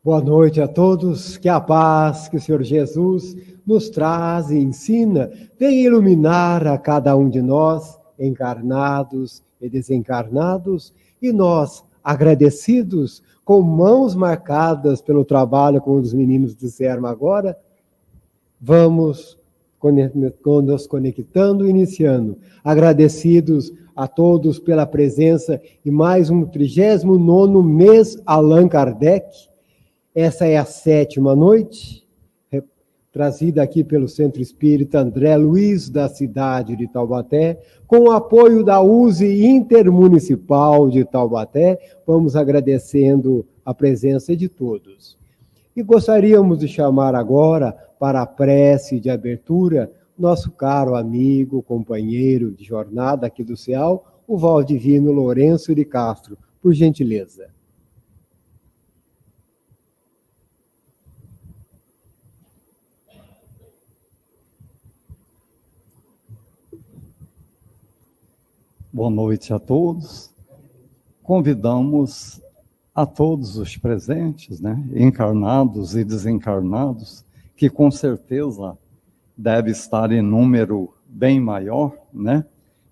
Boa noite a todos, que a paz que o Senhor Jesus nos traz e ensina venha iluminar a cada um de nós, encarnados e desencarnados, e nós, agradecidos, com mãos marcadas pelo trabalho, como os meninos disseram agora, vamos nos conectando, iniciando, agradecidos a todos pela presença em mais um 39º mês Allan Kardec. Essa é a 7ª noite, trazida aqui pelo Centro Espírita André Luiz, da cidade de Taubaté, com o apoio da USE Intermunicipal de Taubaté. Vamos agradecendo a presença de todos. E gostaríamos de chamar agora para a prece de abertura nosso caro amigo, companheiro de jornada aqui do CEAL, o Valdivino Lourenço de Castro, por gentileza. Boa noite a todos. Convidamos a todos os presentes, encarnados e desencarnados, que com certeza deve estar em número bem maior,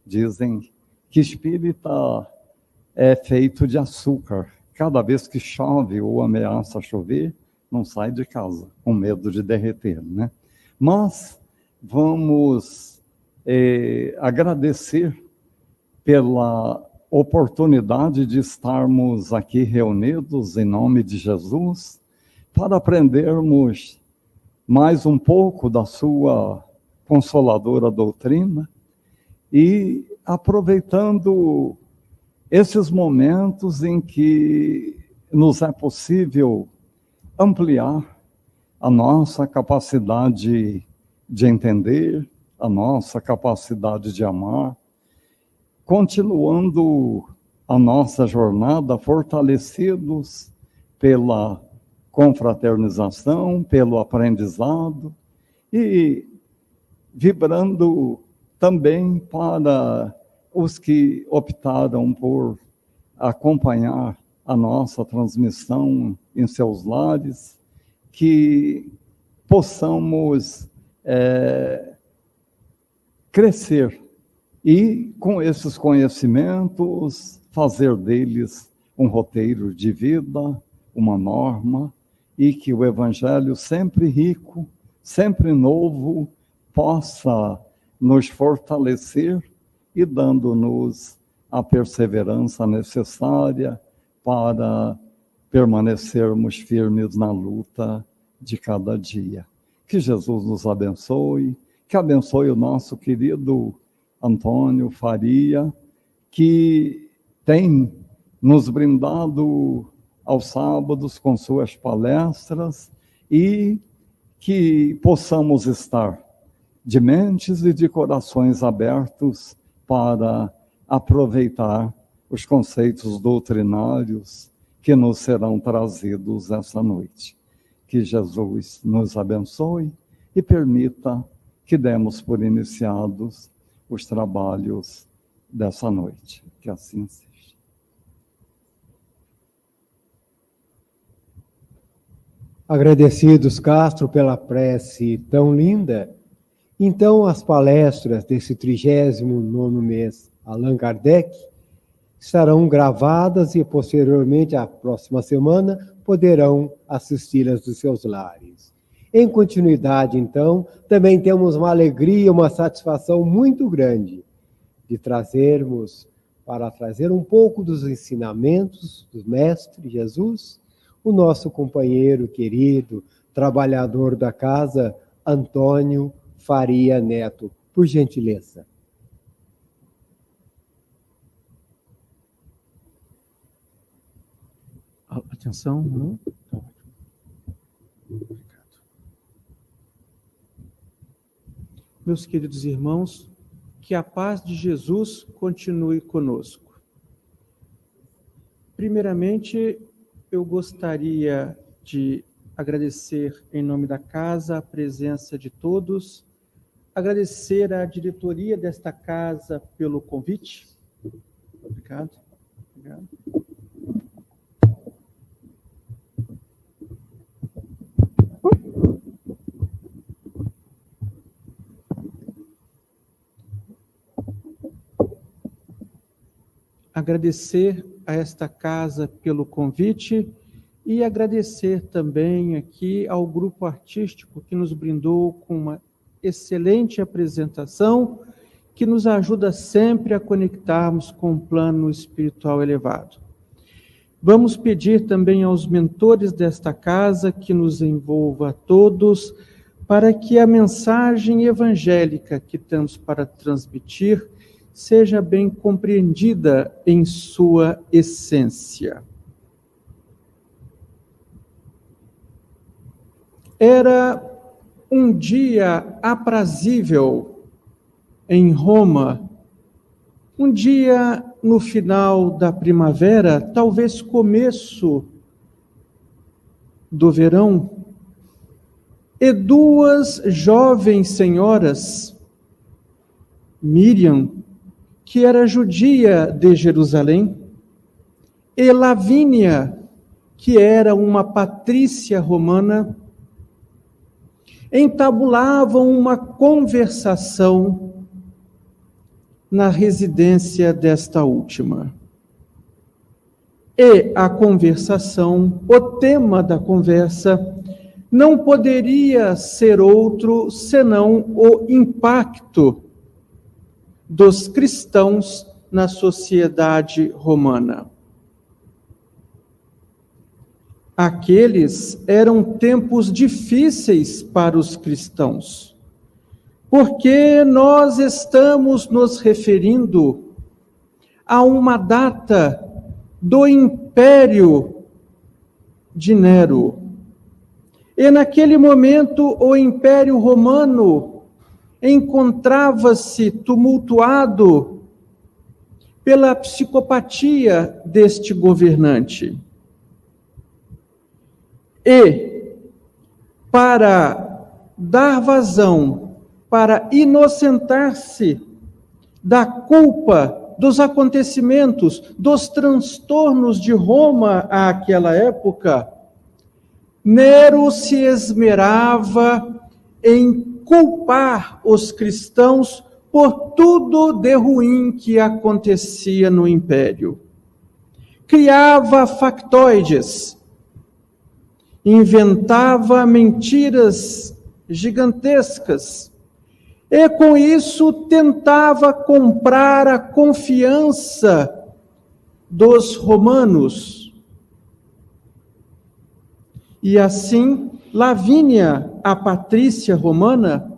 Dizem que espírita é feito de açúcar. Cada vez que chove ou ameaça chover, não sai de casa, com medo de derreter, Mas vamos agradecer pela oportunidade de estarmos aqui reunidos em nome de Jesus, para aprendermos mais um pouco da sua consoladora doutrina e aproveitando esses momentos em que nos é possível ampliar a nossa capacidade de entender, a nossa capacidade de amar, continuando a nossa jornada fortalecidos pela confraternização, pelo aprendizado e vibrando também para os que optaram por acompanhar a nossa transmissão em seus lares, que possamos crescer e, com esses conhecimentos, fazer deles um roteiro de vida, uma norma, e que o Evangelho, sempre rico, sempre novo, possa nos fortalecer e dando-nos a perseverança necessária para permanecermos firmes na luta de cada dia. Que Jesus nos abençoe, que abençoe o nosso querido Antônio Faria, que tem nos brindado aos sábados com suas palestras, e que possamos estar de mentes e de corações abertos para aproveitar os conceitos doutrinários que nos serão trazidos essa noite. Que Jesus nos abençoe e permita que demos por iniciados os trabalhos dessa noite. Que assim seja. Agradecidos, Castro, pela prece tão linda. Então, as palestras desse 39º mês Allan Kardec estarão gravadas e, posteriormente, a próxima semana, poderão assisti-las dos seus lares. Em continuidade, então, também temos uma alegria, uma satisfação muito grande de trazermos, para trazer um pouco dos ensinamentos do Mestre Jesus, o nosso companheiro querido, trabalhador da casa, Antônio Faria Neto. Por gentileza. Atenção. Meus queridos irmãos, que a paz de Jesus continue conosco. Primeiramente, eu gostaria de agradecer em nome da casa a presença de todos, agradecer à diretoria desta casa pelo convite. Obrigado. agradecer a esta casa pelo convite e agradecer também aqui ao grupo artístico que nos brindou com uma excelente apresentação, que nos ajuda sempre a conectarmos com um plano espiritual elevado. Vamos pedir também aos mentores desta casa que nos envolva a todos, para que a mensagem evangélica que temos para transmitir seja bem compreendida em sua essência. Era um dia aprazível em Roma, um dia no final da primavera, talvez começo do verão, e duas jovens senhoras, Miriam, que era judia de Jerusalém, e Lavínia, que era uma patrícia romana, entabulavam uma conversação na residência desta última. E a conversação, o tema da conversa, não poderia ser outro senão o impacto dos cristãos na sociedade romana. Aqueles eram tempos difíceis para os cristãos, porque nós estamos nos referindo a uma data do Império de Nero. E naquele momento o Império Romano encontrava-se tumultuado pela psicopatia deste governante. E, para dar vazão, para inocentar-se da culpa dos acontecimentos, dos transtornos de Roma àquela época, Nero se esmerava em culpar os cristãos por tudo de ruim que acontecia no império. Criava factoides, inventava mentiras gigantescas, e com isso tentava comprar a confiança dos romanos. E assim, Lavínia, a patrícia romana,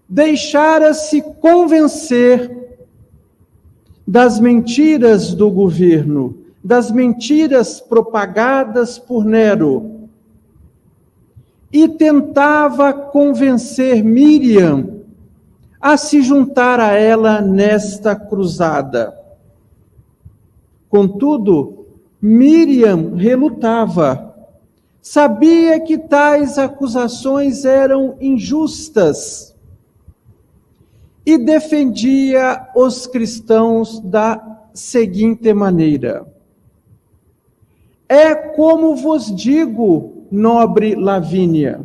deixara-se convencer das mentiras do governo, das mentiras propagadas por Nero, e tentava convencer Miriam a se juntar a ela nesta cruzada. Contudo, Miriam relutava. Sabia que tais acusações eram injustas e defendia os cristãos da seguinte maneira: é como vos digo, nobre Lavínia,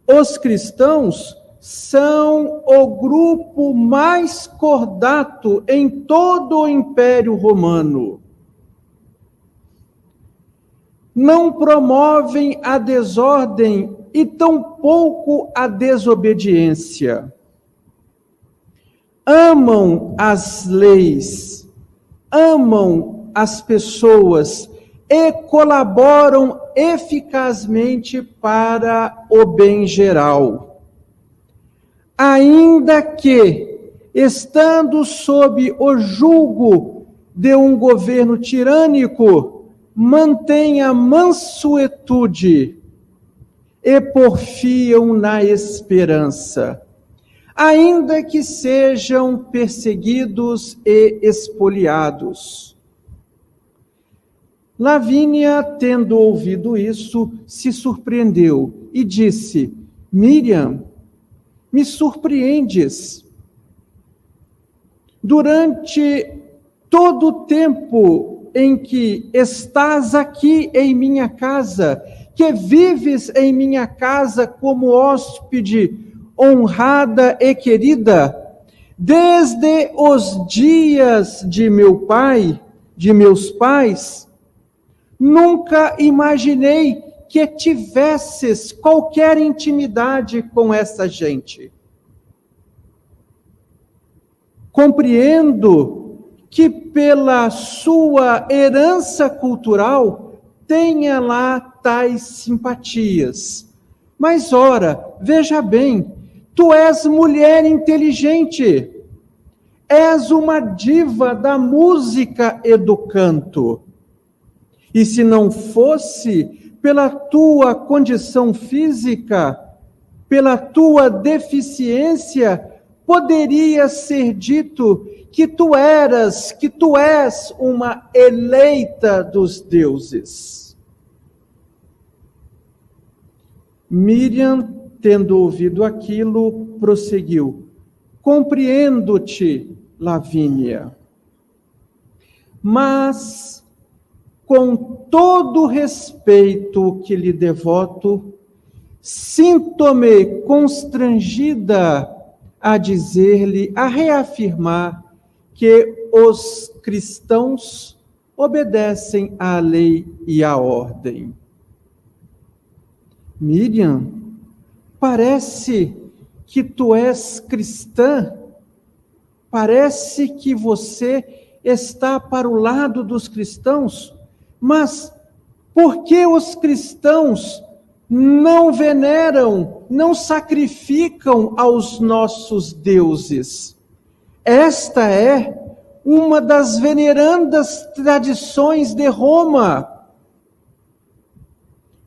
os cristãos são o grupo mais cordato em todo o Império Romano. Não promovem a desordem e tampouco a desobediência. Amam as leis, amam as pessoas e colaboram eficazmente para o bem geral. Ainda que, estando sob o jugo de um governo tirânico, mantenha mansuetude e porfiam na esperança, ainda que sejam perseguidos e expoliados. Lavínia, tendo ouvido isso, se surpreendeu e disse: Miriam, me surpreendes. Durante todo o tempo em que estás aqui em minha casa, que vives em minha casa como hóspede honrada e querida, Desde os dias de meu pai, de meus pais, nunca imaginei que tivesses qualquer intimidade com essa gente. Compreendo que pela sua herança cultural tenha lá tais simpatias. Mas ora, veja bem, tu és mulher inteligente, és uma diva da música e do canto. E se não fosse pela tua condição física, pela tua deficiência, poderia ser dito que tu és uma eleita dos deuses. Miriam, tendo ouvido aquilo, prosseguiu: compreendo-te, Lavínia, mas com todo o respeito que lhe devoto, sinto-me constrangida a dizer-lhe, a reafirmar que os cristãos obedecem à lei e à ordem. Miriam, parece que tu és cristã, parece que você está para o lado dos cristãos, mas por que os cristãos não veneram, não sacrificam aos nossos deuses? Esta é uma das venerandas tradições de Roma.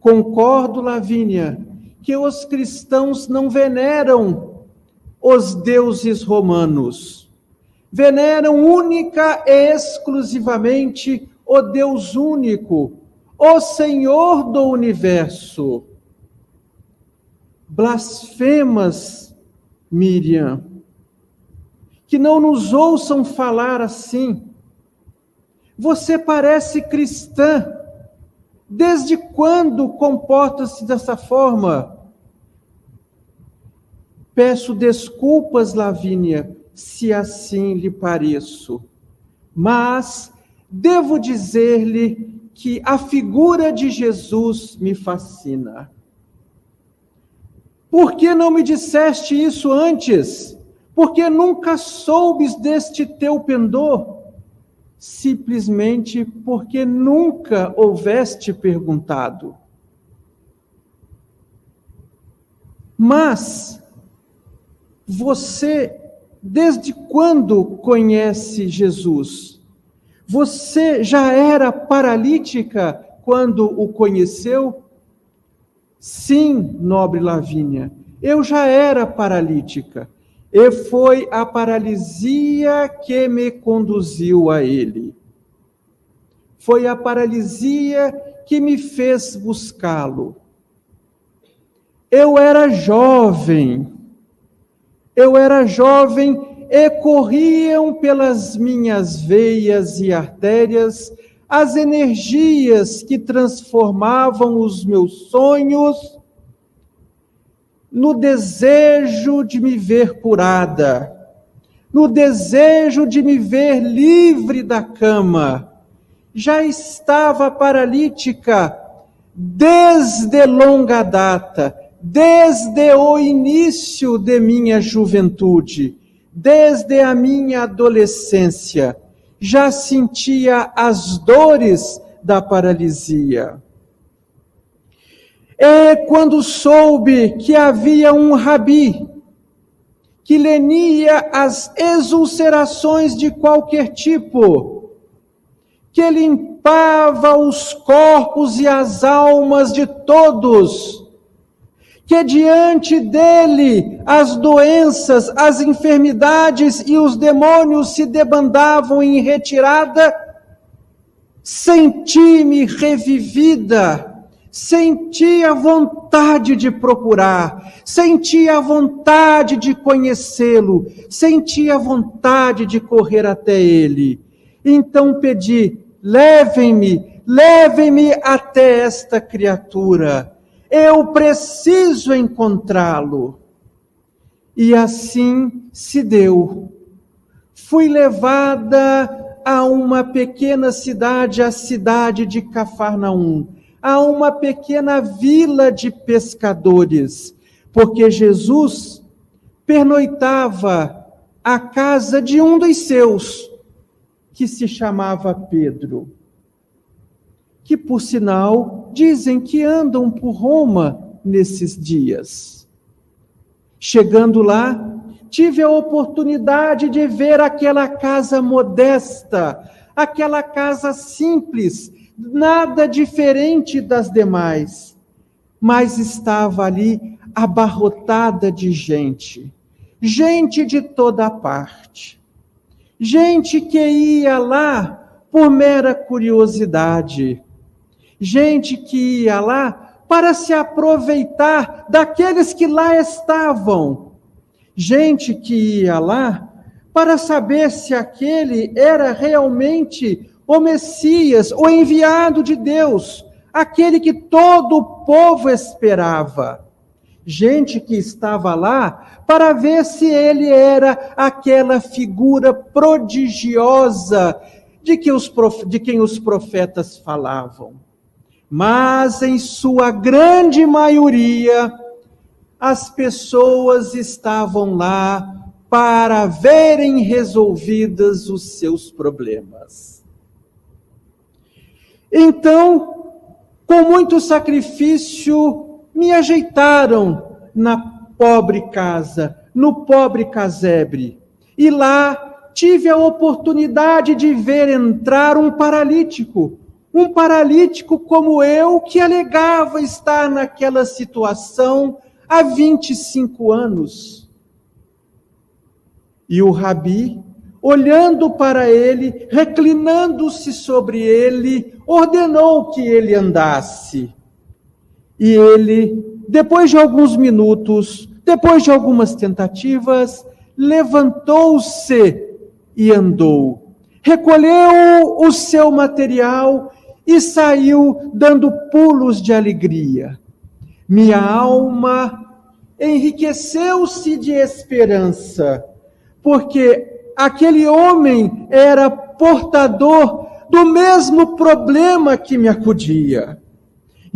Concordo, Lavínia, que os cristãos não veneram os deuses romanos. Veneram única e exclusivamente o Deus único, o Senhor do universo. Blasfemas, Miriam, que não nos ouçam falar assim. Você parece cristã. Desde quando comporta-se dessa forma? Peço desculpas, Lavínia, se assim lhe pareço, mas devo dizer-lhe que a figura de Jesus me fascina. Por que não me disseste isso antes? Por que nunca soubes deste teu pendor? Simplesmente porque nunca houveste perguntado. Mas você, desde quando conhece Jesus? Você já era paralítica quando o conheceu? Sim, nobre Lavínia, eu já era paralítica, e foi a paralisia que me conduziu a ele. Foi a paralisia que me fez buscá-lo. Eu era jovem e corriam pelas minhas veias e artérias as energias que transformavam os meus sonhos no desejo de me ver curada, no desejo de me ver livre da cama. Já estava paralítica desde longa data, desde o início de minha juventude, desde a minha adolescência. Já sentia as dores da paralisia. E quando soube que havia um rabi que lenia as exulcerações de qualquer tipo, que limpava os corpos e as almas de todos, que diante dele as doenças, as enfermidades e os demônios se debandavam em retirada, senti-me revivida, senti a vontade de procurar, senti a vontade de conhecê-lo, senti a vontade de correr até ele. Então pedi, levem-me até esta criatura. Eu preciso encontrá-lo. E assim se deu. fui levada a uma pequena cidade, a cidade de Cafarnaum, a uma pequena vila de pescadores, porque Jesus pernoitava à casa de um dos seus, que se chamava Pedro, que, por sinal, dizem que andam por Roma nesses dias. Chegando lá, tive a oportunidade de ver aquela casa modesta, aquela casa simples, nada diferente das demais, mas estava ali abarrotada de gente de toda parte, gente que ia lá por mera curiosidade, gente que ia lá para se aproveitar daqueles que lá estavam, gente que ia lá para saber se aquele era realmente o Messias, o enviado de Deus, aquele que todo o povo esperava. Gente que estava lá para ver se ele era aquela figura prodigiosa de quem os profetas falavam. Mas, em sua grande maioria, as pessoas estavam lá para verem resolvidos os seus problemas. Então, com muito sacrifício, me ajeitaram na pobre casa, no pobre casebre. E lá tive a oportunidade de ver entrar um paralítico como eu, que alegava estar naquela situação há 25 anos. E o rabi, olhando para ele, reclinando-se sobre ele, ordenou que ele andasse. E ele, depois de alguns minutos, depois de algumas tentativas, levantou-se e andou. Recolheu o seu material e saiu dando pulos de alegria. Minha alma enriqueceu-se de esperança, porque aquele homem era portador do mesmo problema que me acudia.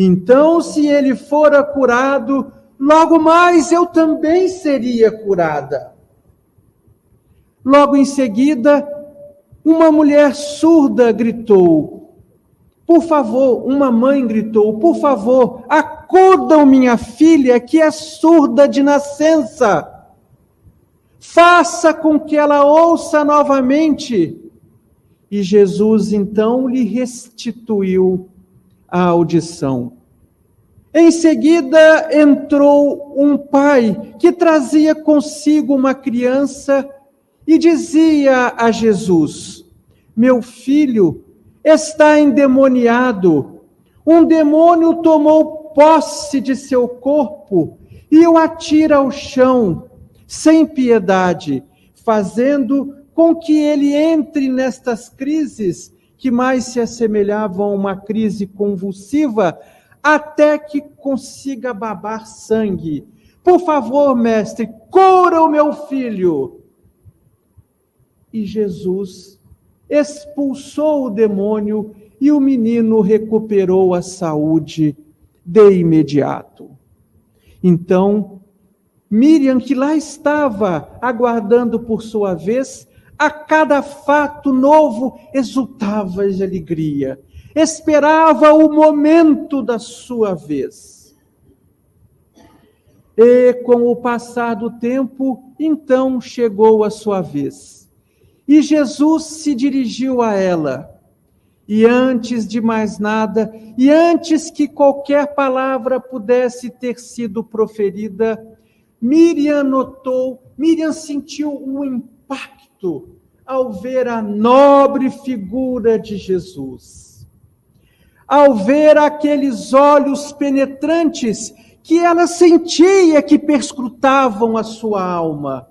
Então, se ele fora curado, logo mais eu também seria curada. Logo em seguida, uma mulher surda gritou, por favor, uma mãe gritou, por favor, acudam minha filha que é surda de nascença. Faça com que ela ouça novamente. E Jesus então lhe restituiu a audição. Em seguida entrou um pai que trazia consigo uma criança e dizia a Jesus: meu filho está endemoniado, um demônio tomou posse de seu corpo e o atira ao chão, sem piedade, fazendo com que ele entre nestas crises que mais se assemelhavam a uma crise convulsiva, até que consiga babar sangue. Por favor, mestre, cura o meu filho. E Jesus expulsou o demônio e o menino recuperou a saúde de imediato. Então, Miriam, que lá estava aguardando por sua vez, a cada fato novo exultava de alegria, esperava o momento da sua vez. E com o passar do tempo, então chegou a sua vez. E Jesus se dirigiu a ela. E antes de mais nada, e antes que qualquer palavra pudesse ter sido proferida, Miriam sentiu um impacto ao ver a nobre figura de Jesus. Ao ver aqueles olhos penetrantes que ela sentia que perscrutavam a sua alma,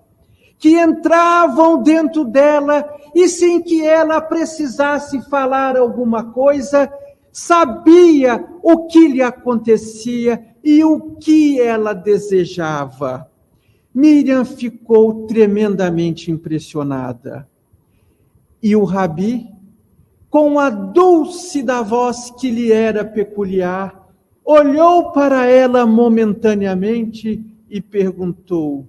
que entravam dentro dela e sem que ela precisasse falar alguma coisa, sabia o que lhe acontecia e o que ela desejava. Miriam ficou tremendamente impressionada. E o Rabi, com a dulce da voz que lhe era peculiar, olhou para ela momentaneamente e perguntou: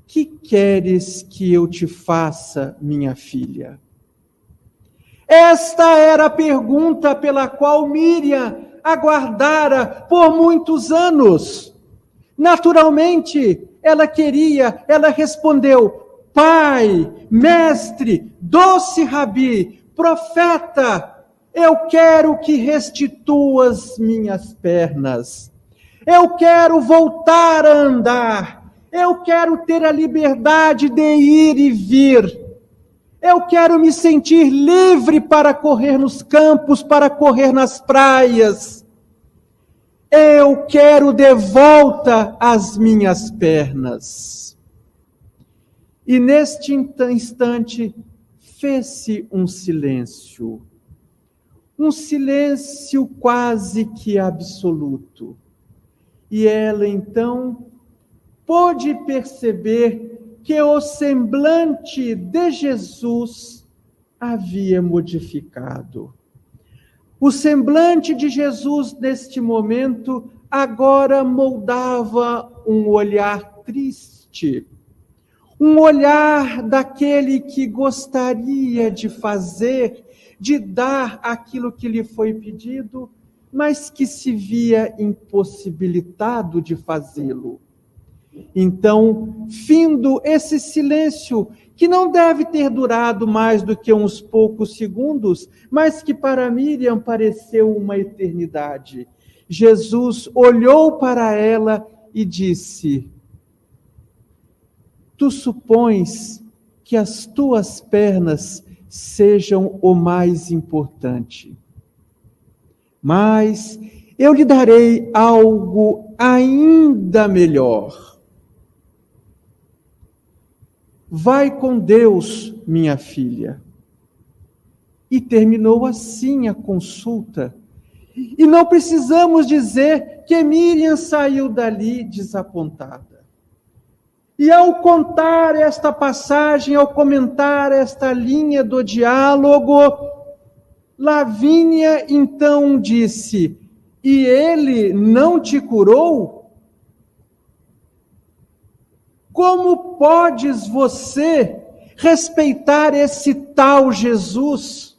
que queres que eu te faça, minha filha? Esta era a pergunta pela qual Miriam aguardara por muitos anos. Naturalmente, ela respondeu: Pai, mestre, doce Rabi, profeta, eu quero que restituas minhas pernas. Eu quero voltar a andar. Eu quero ter a liberdade de ir e vir. Eu quero me sentir livre para correr nos campos, para correr nas praias. Eu quero de volta as minhas pernas. E neste instante, fez-se um silêncio quase que absoluto. E ela então pôde perceber que o semblante de Jesus havia modificado. O semblante de Jesus, neste momento, agora moldava um olhar triste, um olhar daquele que gostaria de fazer, de dar aquilo que lhe foi pedido, mas que se via impossibilitado de fazê-lo. Então, findo esse silêncio, que não deve ter durado mais do que uns poucos segundos, mas que para Miriam pareceu uma eternidade, Jesus olhou para ela e disse: Tu supões que as tuas pernas sejam o mais importante, mas eu lhe darei algo ainda melhor. Vai com Deus, minha filha. E terminou assim a consulta. E não precisamos dizer que Miriam saiu dali desapontada. E ao contar esta passagem, ao comentar esta linha do diálogo, Lavínia então disse: e ele não te curou? Como podes você respeitar esse tal Jesus?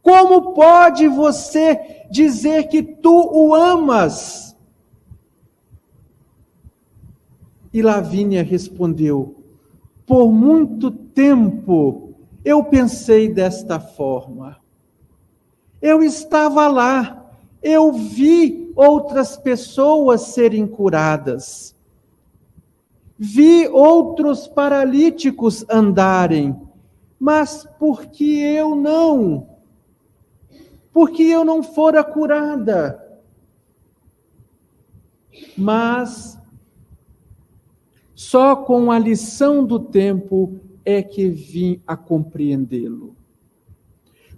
Como pode você dizer que tu o amas? E Lavínia respondeu: por muito tempo eu pensei desta forma. Eu estava lá, eu vi outras pessoas serem curadas. Vi outros paralíticos andarem, mas porque eu não fora curada. Mas só com a lição do tempo é que vim a compreendê-lo.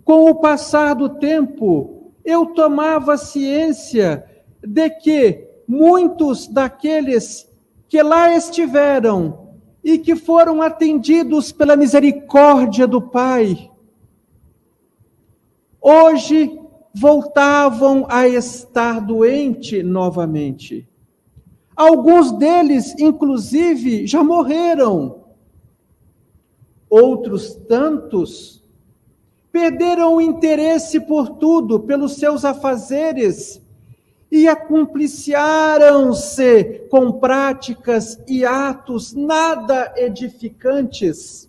Com o passar do tempo, eu tomava ciência de que muitos daqueles que lá estiveram e que foram atendidos pela misericórdia do Pai, hoje voltavam a estar doentes novamente. Alguns deles, inclusive, já morreram. Outros tantos perderam o interesse por tudo, pelos seus afazeres, e acumpliciaram-se com práticas e atos nada edificantes,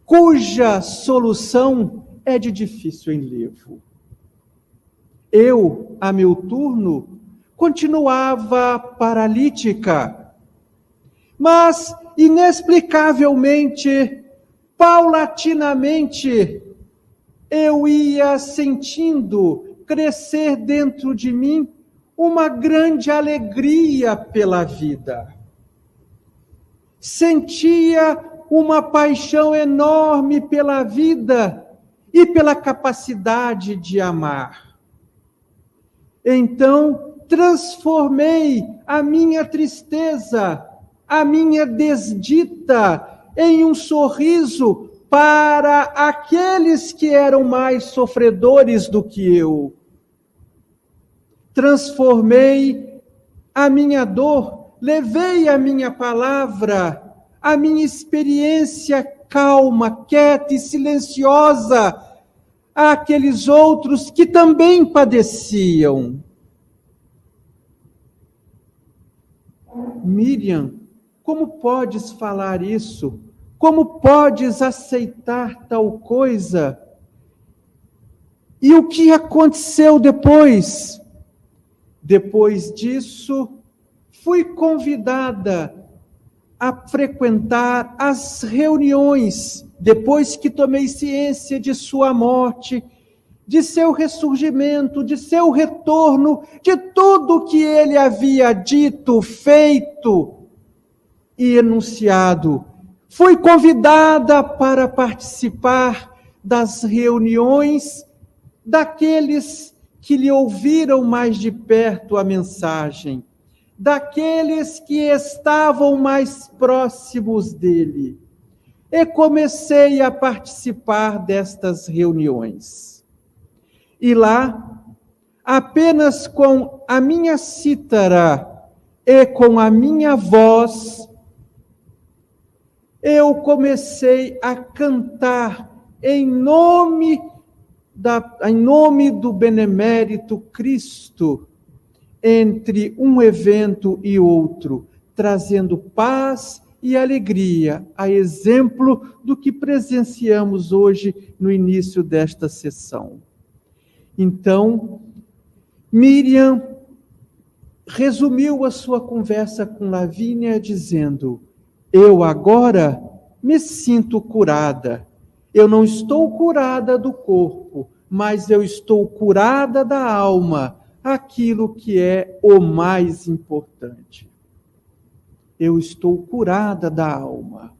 cuja solução é de difícil enlevo. Eu, a meu turno, continuava paralítica, mas inexplicavelmente, paulatinamente, eu ia sentindo crescer dentro de mim uma grande alegria pela vida. Sentia uma paixão enorme pela vida e pela capacidade de amar. Então, transformei a minha tristeza, a minha desdita, em um sorriso para aqueles que eram mais sofredores do que eu. Transformei a minha dor, levei a minha palavra, a minha experiência calma, quieta e silenciosa àqueles outros que também padeciam. Miriam, como podes falar isso? Como podes aceitar tal coisa? E o que aconteceu depois? Depois disso, fui convidada a frequentar as reuniões, depois que tomei ciência de sua morte, de seu ressurgimento, de seu retorno, de tudo que ele havia dito, feito e enunciado. Fui convidada para participar das reuniões daqueles que lhe ouviram mais de perto a mensagem, daqueles que estavam mais próximos dele. E comecei a participar destas reuniões. E lá, apenas com a minha cítara e com a minha voz, eu comecei a cantar em nome do benemérito Cristo, entre um evento e outro, trazendo paz e alegria, a exemplo do que presenciamos hoje no início desta sessão. Então, Miriam resumiu a sua conversa com Lavínia dizendo: eu agora me sinto curada. Eu não estou curada do corpo, mas eu estou curada da alma, aquilo que é o mais importante. Eu estou curada da alma.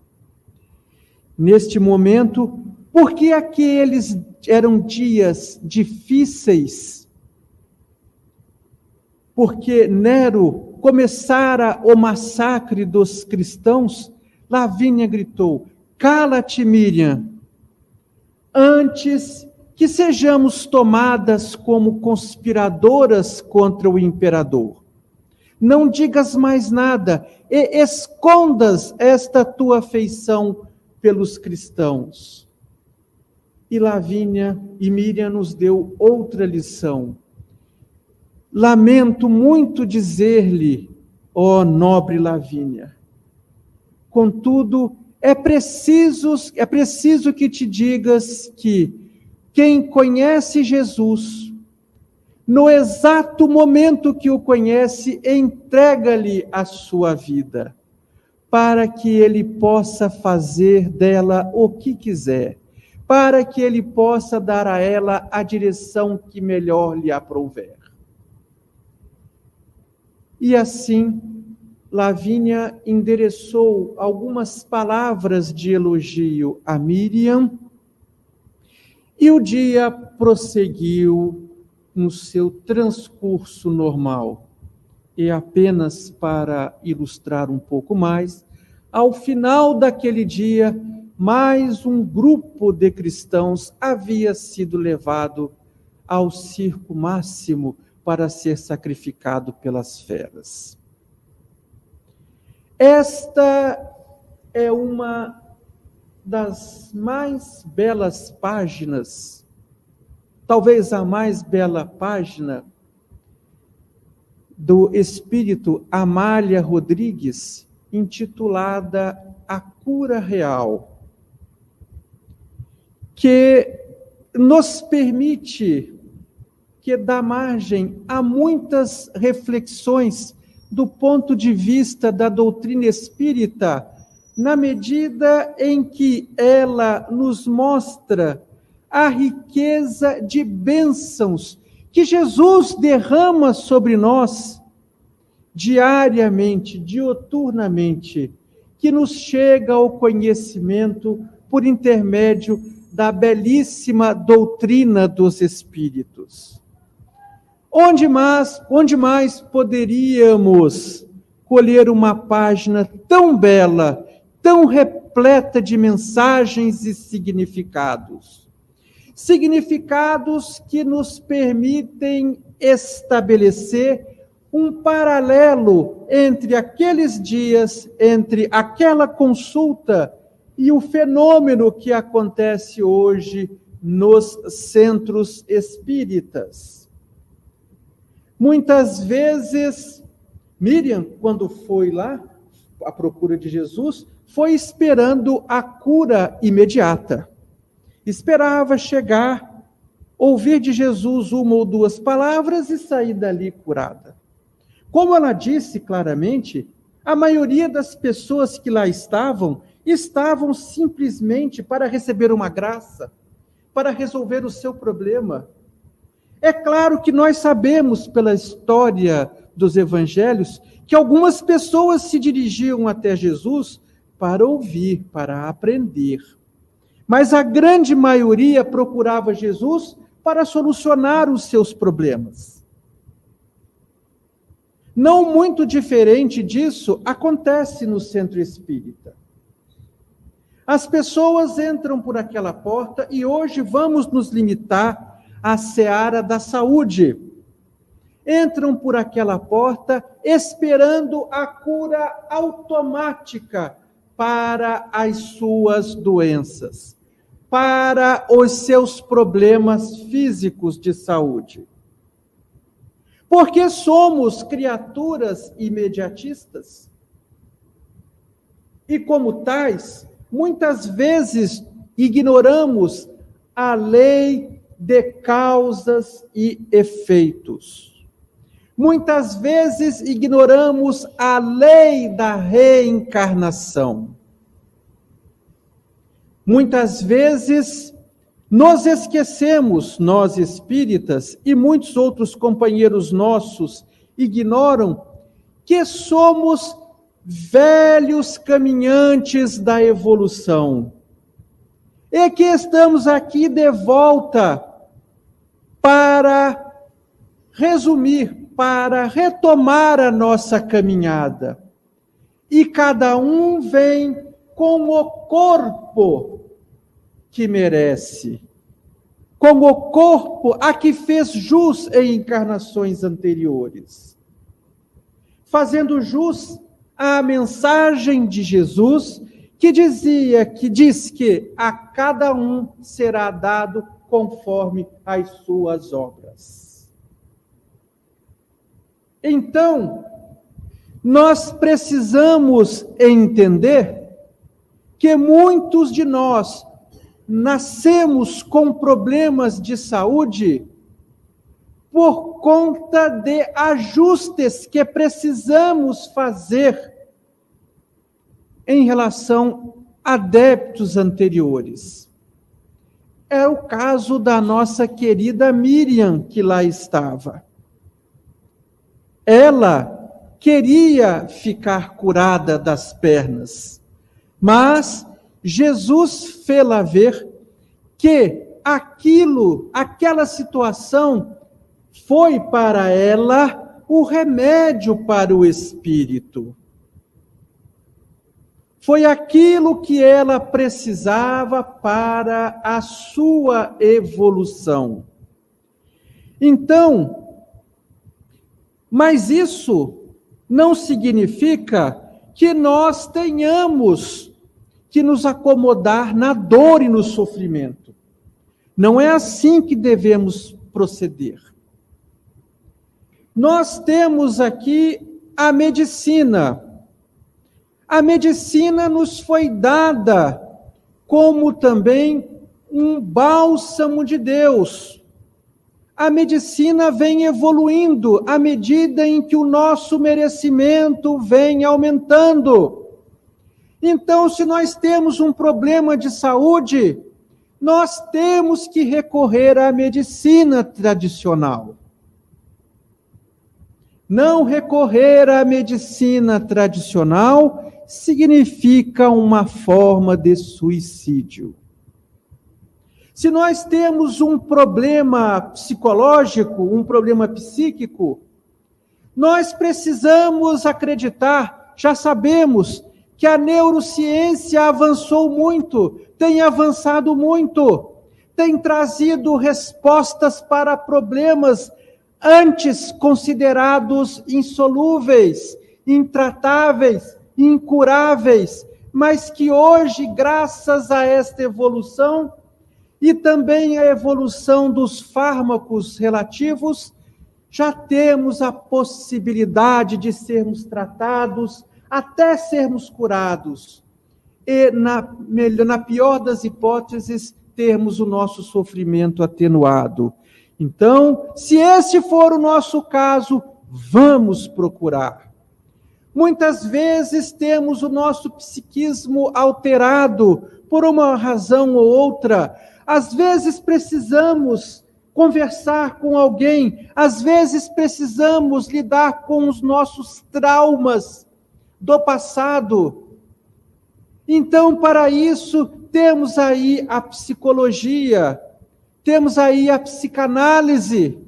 Neste momento, porque aqueles eram dias difíceis, porque Nero começara o massacre dos cristãos, Lavínia gritou: cala-te, Miriam, antes que sejamos tomadas como conspiradoras contra o imperador. Não digas mais nada e escondas esta tua afeição pelos cristãos. E Lavínia e Miriam nos deu outra lição. Lamento muito dizer-lhe, ó nobre Lavínia, contudo, é preciso que te digas que quem conhece Jesus, no exato momento que o conhece, entrega-lhe a sua vida, para que ele possa fazer dela o que quiser, para que ele possa dar a ela a direção que melhor lhe aprouver. E assim, Lavínia endereçou algumas palavras de elogio a Miriam, e o dia prosseguiu no seu transcurso normal. E apenas para ilustrar um pouco mais, ao final daquele dia, mais um grupo de cristãos havia sido levado ao circo máximo para ser sacrificado pelas feras. Esta é uma das mais belas páginas, talvez a mais bela página do espírito Amália Rodrigues, intitulada A Cura Real, que nos permite, que dá margem a muitas reflexões do ponto de vista da doutrina espírita, na medida em que ela nos mostra a riqueza de bênçãos que Jesus derrama sobre nós diariamente, dioturnamente, que nos chega ao conhecimento por intermédio da belíssima doutrina dos Espíritos. Onde mais poderíamos colher uma página tão bela, tão repleta repleta de mensagens e significados. Significados que nos permitem estabelecer um paralelo entre aqueles dias, entre aquela consulta e o fenômeno que acontece hoje nos centros espíritas. Muitas vezes, Miriam, quando foi lá à procura de Jesus, foi esperando a cura imediata. Esperava chegar, ouvir de Jesus uma ou duas palavras e sair dali curada. Como ela disse claramente, a maioria das pessoas que lá estavam simplesmente para receber uma graça, para resolver o seu problema. É claro que nós sabemos pela história dos evangelhos que algumas pessoas se dirigiam até Jesus para ouvir, para aprender. Mas a grande maioria procurava Jesus para solucionar os seus problemas. Não muito diferente disso acontece no centro espírita. As pessoas entram por aquela porta e hoje vamos nos limitar à seara da saúde. Entram por aquela porta esperando a cura automática para as suas doenças, para os seus problemas físicos de saúde. Porque somos criaturas imediatistas. E como tais, muitas vezes ignoramos a lei de causas e efeitos. Muitas vezes ignoramos a lei da reencarnação. Muitas vezes nos esquecemos, nós espíritas, e muitos outros companheiros nossos ignoram que somos velhos caminhantes da evolução. E que estamos aqui de volta para resumir, para retomar a nossa caminhada. E cada um vem com o corpo que merece, com o corpo a que fez jus em encarnações anteriores, fazendo jus à mensagem de Jesus que diz que a cada um será dado conforme as suas obras. Então, nós precisamos entender que muitos de nós nascemos com problemas de saúde por conta de ajustes que precisamos fazer em relação a débitos anteriores. É o caso da nossa querida Miriam, que lá estava. Ela queria ficar curada das pernas, mas Jesus fê-la ver que aquela situação foi para ela o remédio para o espírito. Foi aquilo que ela precisava para a sua evolução. Então, mas isso não significa que nós tenhamos que nos acomodar na dor e no sofrimento. Não é assim que devemos proceder. Nós temos aqui a medicina. A medicina nos foi dada como também um bálsamo de Deus. A medicina vem evoluindo à medida em que o nosso merecimento vem aumentando. Então, se nós temos um problema de saúde, nós temos que recorrer à medicina tradicional. Não recorrer à medicina tradicional significa uma forma de suicídio. Se nós temos um problema psicológico, um problema psíquico, nós precisamos acreditar, já sabemos, que a neurociência avançou muito, tem avançado muito, tem trazido respostas para problemas antes considerados insolúveis, intratáveis, incuráveis, mas que hoje, graças a esta evolução e também a evolução dos fármacos relativos, já temos a possibilidade de sermos tratados, até sermos curados. E, na pior das hipóteses, termos o nosso sofrimento atenuado. Então, se esse for o nosso caso, vamos procurar. Muitas vezes temos o nosso psiquismo alterado por uma razão ou outra. Às vezes precisamos conversar com alguém, às vezes precisamos lidar com os nossos traumas do passado. Então, para isso, temos aí a psicologia, temos aí a psicanálise,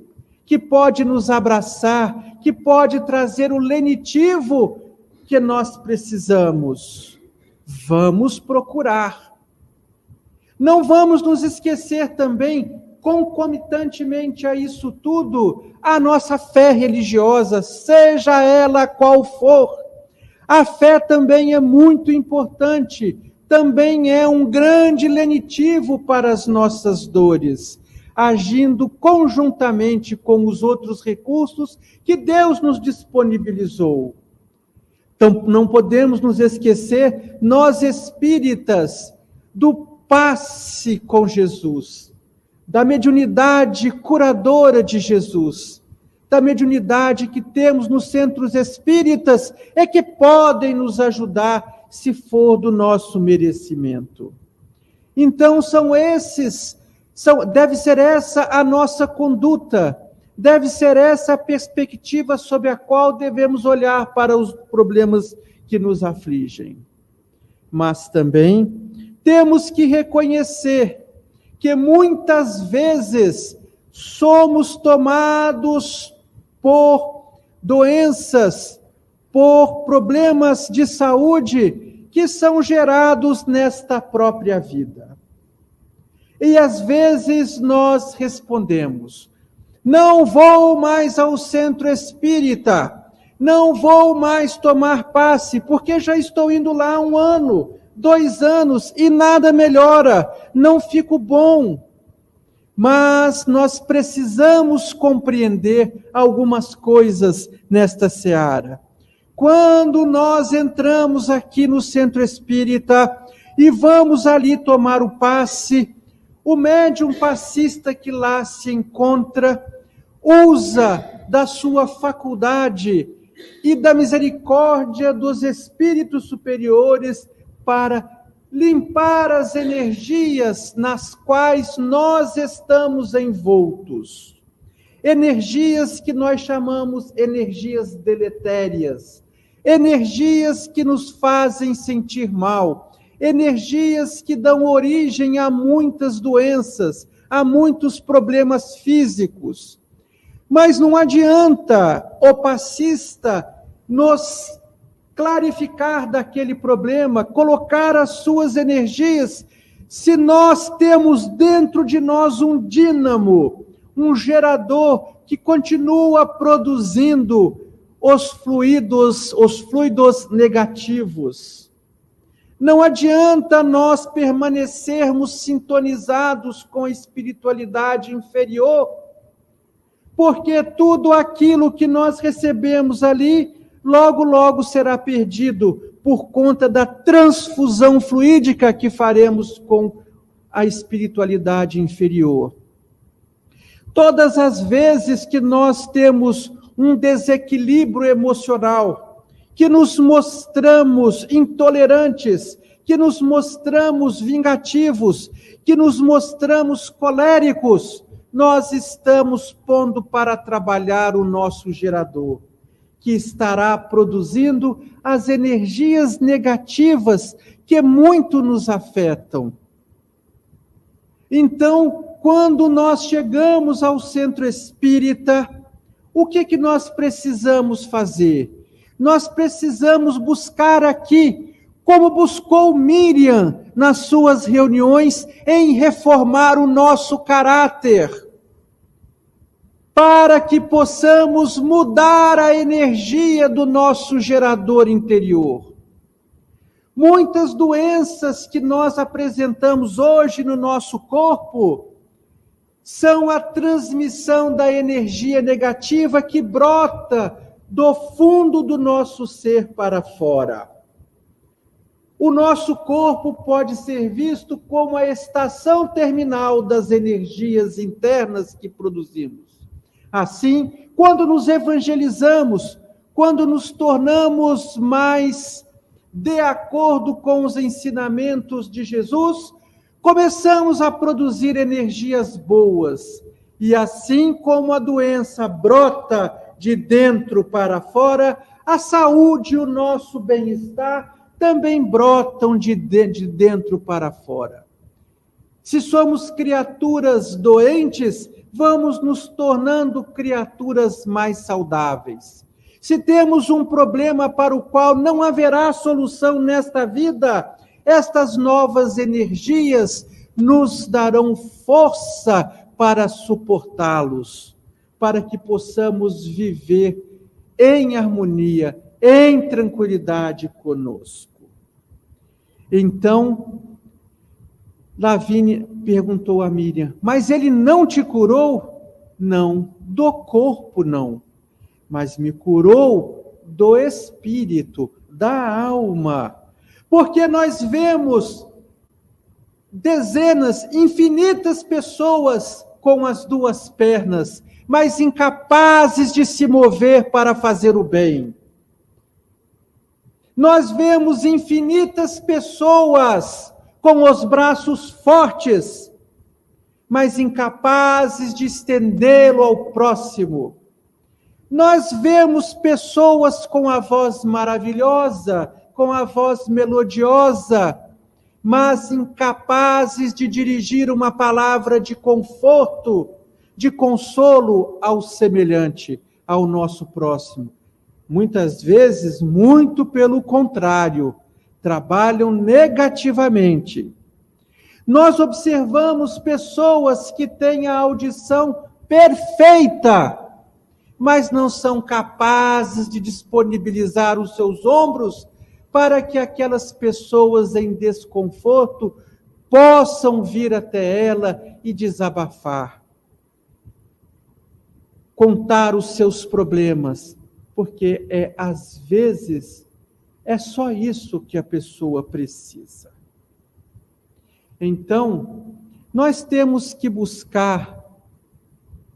que pode nos abraçar, que pode trazer o lenitivo que nós precisamos. Vamos procurar. Não vamos nos esquecer também, concomitantemente a isso tudo, a nossa fé religiosa, seja ela qual for. A fé também é muito importante, também é um grande lenitivo para as nossas dores, agindo conjuntamente com os outros recursos que Deus nos disponibilizou. Então, não podemos nos esquecer, nós espíritas, do passe com Jesus, da mediunidade curadora de Jesus, da mediunidade que temos nos centros espíritas, é que podem nos ajudar, se for do nosso merecimento. Então, deve ser essa a nossa conduta, deve ser essa a perspectiva sob a qual devemos olhar para os problemas que nos afligem. Mas também temos que reconhecer que muitas vezes somos tomados por doenças, por problemas de saúde que são gerados nesta própria vida. E às vezes nós respondemos: não vou mais ao centro espírita, não vou mais tomar passe, porque já estou indo lá 1 ano, 2 anos e nada melhora, não fico bom. Mas nós precisamos compreender algumas coisas nesta seara. Quando nós entramos aqui no centro espírita e vamos ali tomar o passe, o médium passista que lá se encontra usa da sua faculdade e da misericórdia dos espíritos superiores para limpar as energias nas quais nós estamos envoltos. Energias que nós chamamos energias deletérias, energias que nos fazem sentir mal, energias que dão origem a muitas doenças, a muitos problemas físicos. Mas não adianta o passista nos clarificar daquele problema, colocar as suas energias, se nós temos dentro de nós um dínamo, um gerador que continua produzindo os fluidos negativos. Não adianta nós permanecermos sintonizados com a espiritualidade inferior, porque tudo aquilo que nós recebemos ali, logo, logo será perdido por conta da transfusão fluídica que faremos com a espiritualidade inferior. Todas as vezes que nós temos um desequilíbrio emocional, que nos mostramos intolerantes, que nos mostramos vingativos, que nos mostramos coléricos, nós estamos pondo para trabalhar o nosso gerador, que estará produzindo as energias negativas que muito nos afetam. Então, quando nós chegamos ao centro espírita, o que nós precisamos fazer? Nós precisamos buscar aqui como buscou Miriam nas suas reuniões em reformar o nosso caráter, para que possamos mudar a energia do nosso gerador interior. Muitas doenças que nós apresentamos hoje no nosso corpo são a transmissão da energia negativa que brota do fundo do nosso ser para fora. O nosso corpo pode ser visto como a estação terminal das energias internas que produzimos. Assim, quando nos evangelizamos, quando nos tornamos mais de acordo com os ensinamentos de Jesus, começamos a produzir energias boas. E assim como a doença brota de dentro para fora, a saúde e o nosso bem-estar também brotam de dentro para fora. Se somos criaturas doentes, vamos nos tornando criaturas mais saudáveis. Se temos um problema para o qual não haverá solução nesta vida, estas novas energias nos darão força para suportá-los, para que possamos viver em harmonia, em tranquilidade conosco. Então, Lavínia perguntou a Miriam, mas ele não te curou? Não, do corpo não, mas me curou do espírito, da alma. Porque nós vemos dezenas, infinitas pessoas com as duas pernas, mas incapazes de se mover para fazer o bem. Nós vemos infinitas pessoas com os braços fortes, mas incapazes de estendê-lo ao próximo. Nós vemos pessoas com a voz maravilhosa, com a voz melodiosa, mas incapazes de dirigir uma palavra de conforto, de consolo ao semelhante, ao nosso próximo. Muitas vezes, muito pelo contrário, trabalham negativamente. Nós observamos pessoas que têm a audição perfeita, mas não são capazes de disponibilizar os seus ombros para que aquelas pessoas em desconforto possam vir até ela e desabafar, contar os seus problemas, porque às vezes é só isso que a pessoa precisa. Então, nós temos que buscar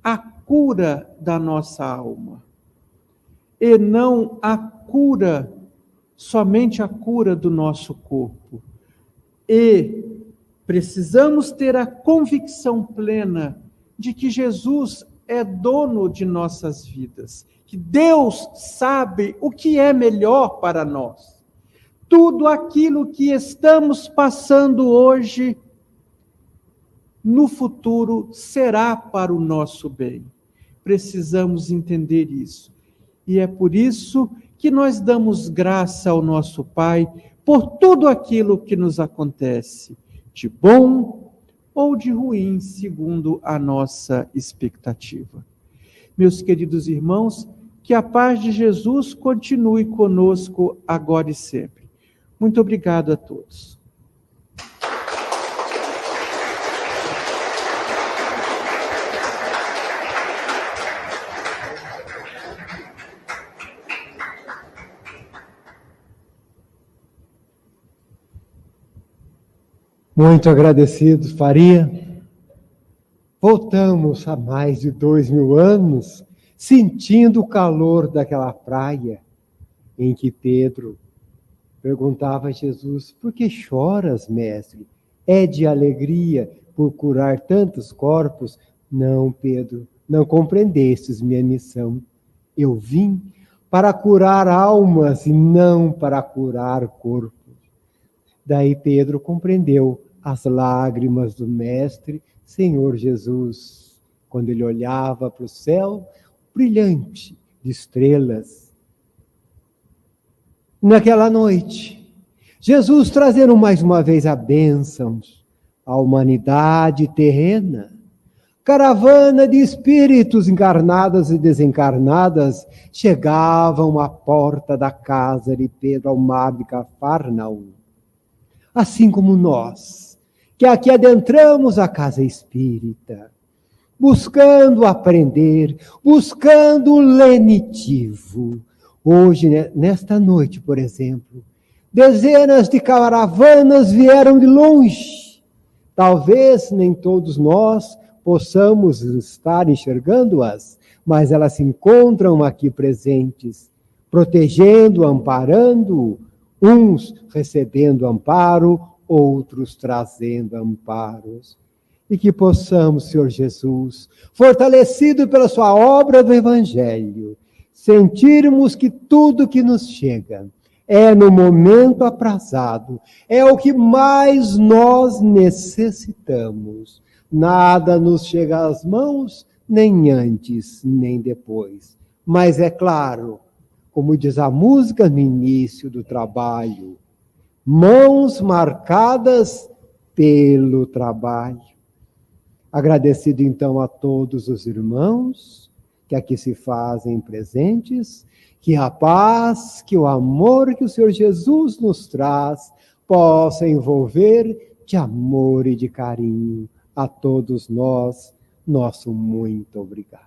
a cura da nossa alma, e não a cura, somente a cura do nosso corpo. E precisamos ter a convicção plena de que Jesus é dono de nossas vidas, que Deus sabe o que é melhor para nós. Tudo aquilo que estamos passando hoje, no futuro, será para o nosso bem. Precisamos entender isso. E é por isso que nós damos graça ao nosso Pai por tudo aquilo que nos acontece, de bom ou de ruim, segundo a nossa expectativa. Meus queridos irmãos, que a paz de Jesus continue conosco agora e sempre. Muito obrigado a todos. Muito agradecidos, Faria. Voltamos a mais de 2000 anos, sentindo o calor daquela praia em que Pedro perguntava a Jesus: por que choras, mestre? É de alegria por curar tantos corpos? Não, Pedro, não compreendestes minha missão. Eu vim para curar almas e não para curar corpos. Daí Pedro compreendeu as lágrimas do Mestre, Senhor Jesus, quando ele olhava para o céu brilhante de estrelas. Naquela noite, Jesus trazendo mais uma vez a bênção à humanidade terrena. Caravana de espíritos encarnadas e desencarnadas chegavam à porta da casa de Pedro ao mar de Cafarnaum. Assim como nós, que aqui adentramos a casa espírita, buscando aprender, buscando o lenitivo. Hoje, nesta noite, por exemplo, dezenas de caravanas vieram de longe. Talvez nem todos nós possamos estar enxergando-as, mas elas se encontram aqui presentes, protegendo, amparando, uns recebendo amparo, outros trazendo amparos. E que possamos, Senhor Jesus, fortalecido pela sua obra do Evangelho, sentirmos que tudo que nos chega é no momento aprazado, é o que mais nós necessitamos. Nada nos chega às mãos, nem antes, nem depois. Mas é claro, como diz a música no início do trabalho, mãos marcadas pelo trabalho. Agradecido então a todos os irmãos que aqui se fazem presentes, que a paz, que o amor que o Senhor Jesus nos traz possa envolver de amor e de carinho a todos nós. Nosso muito obrigado.